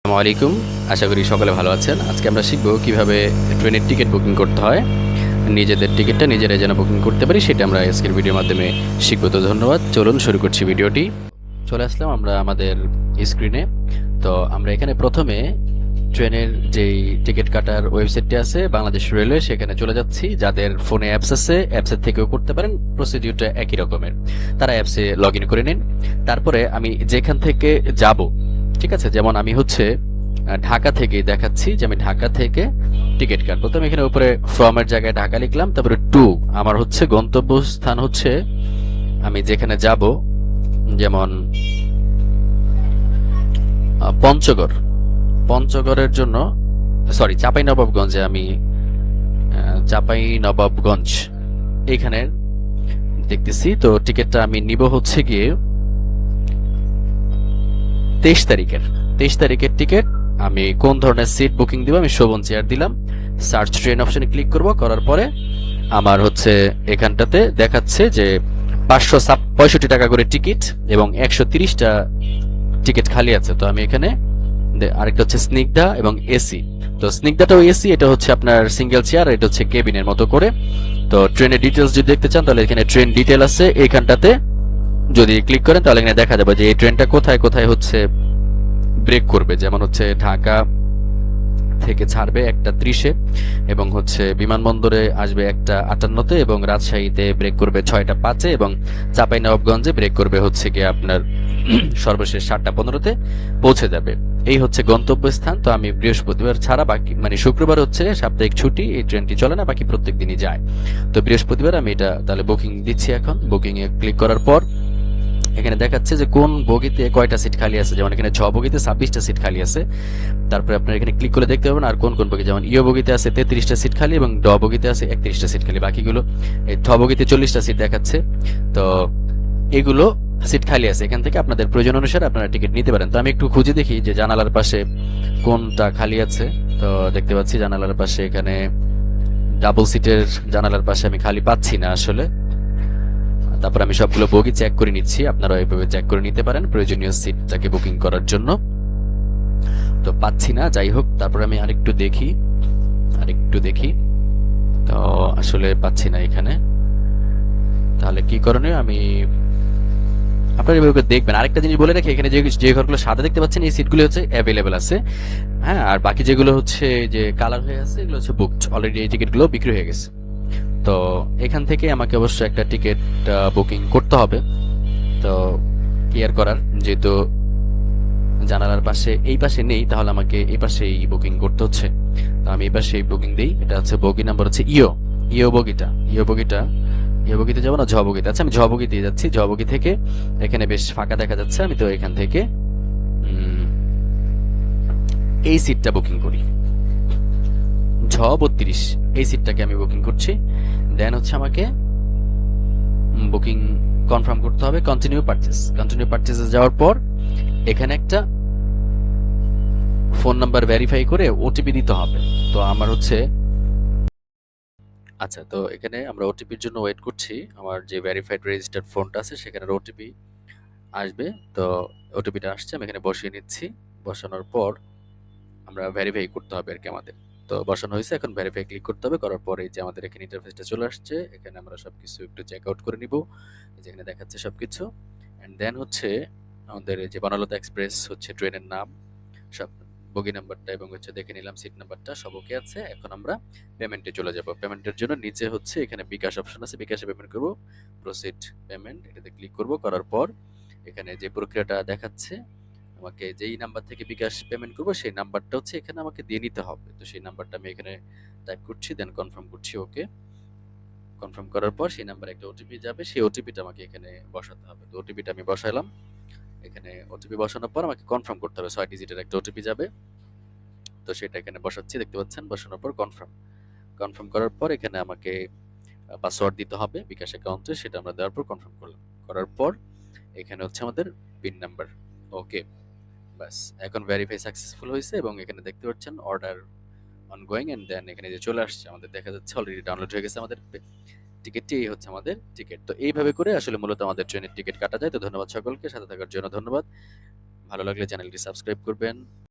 আসসালামু আলাইকুম। আশা করি সকলে ভালো আছেন। আজকে আমরা শিখব কিভাবে ট্রেনের টিকিট বুকিং করতে হয়। নিজেদের টিকিটটা নিজেরাই যেন বুকিং করতে পারি সেটা আমরা আজকের ভিডিওর মাধ্যমে শিখব। তো ধন্যবাদ। চলুন শুরু করছি ভিডিওটি। চলে আসলাম আমরা আমাদের স্ক্রিনে। তো আমরা এখানে প্রথমে ট্রেনের যেই টিকিট কাটার ওয়েবসাইটটি আছে বাংলাদেশ রেলওয়ে সেখানে চলে যাচ্ছি। যাদের ফোনে অ্যাপস আছে অ্যাপসের থেকেও করতে পারেন, প্রসিডিউরটা একই রকমের। তারা অ্যাপসে লগ ইন করে নিন। তারপরে আমি যেখান থেকে যাব, ঠিক আছে, যেমন আমি হচ্ছে ঢাকা থেকে দেখাচ্ছি যে আমি ঢাকা থেকে টিকিট কাটবো। তো আমি এখানে উপরে ফ্রমের জায়গায় ঢাকা লিখলাম, তারপরে টু আমার হচ্ছে গন্তব্যস্থান হচ্ছে আমি যেখানে যাব, যেমন পঞ্চগড়। পঞ্চগড়ের জন্য চাঁপাই নবাবগঞ্জে আমি চাঁপাই নবাবগঞ্জ এখানে দেখতেছি। তো টিকিটটা আমি নিব হচ্ছে গিয়ে 23 তারিখের 23 তারিখের টিকিট। আমি কোন ধরনের সিট বুকিং দিব, আমি শোভন চেয়ার দিলাম। সার্চ ট্রেন অপশনে ক্লিক করব। করার পরে আমার হচ্ছে এখানটাতে দেখাচ্ছে যে 565 টাকা করে টিকিট এবং 130টা টিকিট খালি আছে। তো আমি এখানে আরেকটা হচ্ছে স্নিগ্ধা এবং এসি। তো স্নিগ্ধাটাও এসি, এটা হচ্ছে আপনার সিঙ্গেল চেয়ার, এটা হচ্ছে কেবিনের মতো করে। তো ট্রেনের ডিটেলস যদি দেখতে চান তাহলে এখানে ট্রেন ডিটেল আছে, এইখানটাতে যদি ক্লিক করেন তাহলে এখানে দেখা যাবে যে এই ট্রেনটা কোথায় কোথায় হচ্ছে ব্রেক করবে। যেমন হচ্ছে ঢাকা থেকে ছাড়বে 1টা 30-এ এবং হচ্ছে বিমানবন্দরে আসবে 1টা 58-তে এবং রাজশাহীতে ব্রেক করবে 6টা 5-এ এবং চাঁপাইনবাবগঞ্জে ব্রেক করবে হচ্ছে গিয়ে আপনার সর্বশেষ 7টা 15-তে পৌঁছে যাবে। এই হচ্ছে গন্তব্যস্থান। তো আমি বৃহস্পতিবার ছাড়া বাকি মানে শুক্রবার হচ্ছে সাপ্তাহিক ছুটি, এই ট্রেনটি চলে না, বাকি প্রত্যেক দিনই যায়। তো বৃহস্পতিবার আমি এটা তাহলে বুকিং দিচ্ছি। এখন বুকিং এ ক্লিক করার পর এখানে দেখাচ্ছে যে কোন বগিতে কয়টা সিট খালি আছে। যেমন এখানে 6 বগিতে 26টা সিট খালি আছে। তারপরে আপনার এখানে ক্লিক করে দেখতে পাবেন আর কোন কোন বগি, যেমন ইও বগিতে আছে 33টা সিট খালি এবং ড বগিতে আছে 31টা সিট খালি। বাকিগুলো এই ঠ বগিতে 40টা সিট দেখাচ্ছে। তো এগুলো সিট খালি আছে। এখান থেকে আপনাদের প্রয়োজন অনুসারে আপনারা টিকিট নিতে পারেন। তো আমি একটু খুঁজে দেখি যে জানালার পাশে কোনটা খালি আছে। তো দেখতে পাচ্ছি জানালার পাশে এখানে ডাবল সিটের জানালার পাশে আমি খালি পাচ্ছি না আসলে। তারপর আমি সবগুলো বগি চেক করে নিচ্ছি, আপনারা এইভাবে চেক করে নিতে পারেন প্রয়োজনীয় সিটটাকে বুকিং করার জন্য। তো পাচ্ছি না, যাই হোক। তারপর আমি আরেকটু দেখি। তো আসলে পাচ্ছি না এখানে। তাহলে কি করণীয়, আমি আপনারা এভাবে দেখবেন। আরেকটা জিনিস বলে রাখি, এখানে যে ঘরগুলো সাদা দেখতে পাচ্ছেন এই সিটগুলো হচ্ছে অ্যাভেলেবেল আছে। হ্যাঁ, আর বাকি যেগুলো হচ্ছে যে কালার হয়ে আছে এগুলো হচ্ছে বুকড অলরেডি, এই টিকিটগুলো বিক্রি হয়ে গেছে। তো এখান থেকে আমাকে অবশ্যই একটা টিকিট বুকিং করতে হবে। তো ক্লিয়ার করার, যেহেতু জানালার পাশে এই পাশে নেই তাহলে আমাকে এই পাশেই বুকিং করতে হচ্ছে। তো আমি এই পাশেই বুকিং দেই। এটা হচ্ছে বগি নাম্বার হচ্ছে ইও বগিতে যাবো না ঝ বগিতে। আচ্ছা, আমি ঝ বগিতে যাচ্ছি। ঝ বগি থেকে এখানে বেশ ফাঁকা দেখা যাচ্ছে। আমি তো এখান থেকে এই সিটটা বুকিং করি, ঝ 32 এই সিটটাকে আমি বুকিং করছি। দেন হচ্ছে আমাকে বুকিং কনফার্ম করতে হবে। কন্টিনিউ পারচেসে যাওয়ার পর এখানে একটা ফোন নাম্বার ভেরিফাই করে ওটিপি দিতে হবে। তো আমার হচ্ছে আচ্ছা, তো এখানে আমরা ওটিপির জন্য ওয়েট করছি। আমার যে ভেরিফাইড রেজিস্টার্ড ফোনটা আছে সেখানে ওটিপি আসবে। তো ওটিপিটা আসছে, আমি এখানে বসিয়ে নিচ্ছি। বসানোর পর আমরা ভেরিফাই করতে হবে আর কি আমাদের। তো বসানো হয়েছে, এখন ভেরিফাই ক্লিক করতে হবে। করার পরে যে আমাদের এখানে ইন্টারফেসটা চলে আসছে, এখানে আমরা সবকিছু একটু চেক আউট করে নিব। যেখানে দেখাচ্ছে সবকিছু। এন্ড দেন হচ্ছে আমাদের এই যে বনলতা এক্সপ্রেস হচ্ছে ট্রেনের নাম, সব বগি নাম্বারটা এবং হচ্ছে দেখে নিলাম সিট নাম্বারটা সব ওকে আছে। এখন আমরা পেমেন্টে চলে যাব। পেমেন্টের জন্য নিচে হচ্ছে এখানে বিকাশ অপশন আছে, বিকাশে পেমেন্ট করব। প্রসিড পেমেন্ট এটাতে ক্লিক করব। করার পর এখানে যে প্রক্রিয়াটা দেখাচ্ছে, আমাকে যেই নাম্বার থেকে বিকাশ পেমেন্ট করব সেই নাম্বারটা হচ্ছে এখানে আমাকে দিয়ে নিতে হবে। তো সেই নাম্বারটা আমি এখানে টাইপ করছি, দেন কনফার্ম করছি। ওকে, কনফার্ম করার পর সেই নাম্বারে একটা ওটিপি যাবে, সেই ওটিপিটা আমাকে এখানে বসাতে হবে। তো ওটিপিটা আমি বসাইলাম। এখানে ওটিপি বসানোর পর আমাকে কনফার্ম করতে হবে, 6 ডিজিটের একটা ওটিপি যাবে। তো সেটা এখানে বসাচ্ছি, দেখতে পাচ্ছেন। বসানোর পর কনফার্ম করার পর এখানে আমাকে পাসওয়ার্ড দিতে হবে বিকাশ অ্যাকাউন্টে, সেটা আমরা দেওয়ার পর কনফার্ম করলাম। করার পর এখানে হচ্ছে আমাদের পিন নাম্বার। ওকে, বাস এখন ভেরিফাই সাকসেসফুল হয়েছে এবং এখানে দেখতে পাচ্ছেন অর্ডার অনগোয়িং এন্ড দেন এখানে যে চলে আসছে আমাদের দেখা যাচ্ছে অলরেডি ডাউনলোড হয়ে গেছে আমাদের টিকিটটি। এই হচ্ছে আমাদের টিকিট। তো এইভাবে করে আসলে মূলত আমাদের ট্রেনের টিকিট কাটা যায়। তো ধন্যবাদ সকলকে, সাথে থাকার জন্য ধন্যবাদ। ভালো লাগলে চ্যানেলটি সাবস্ক্রাইব করবেন।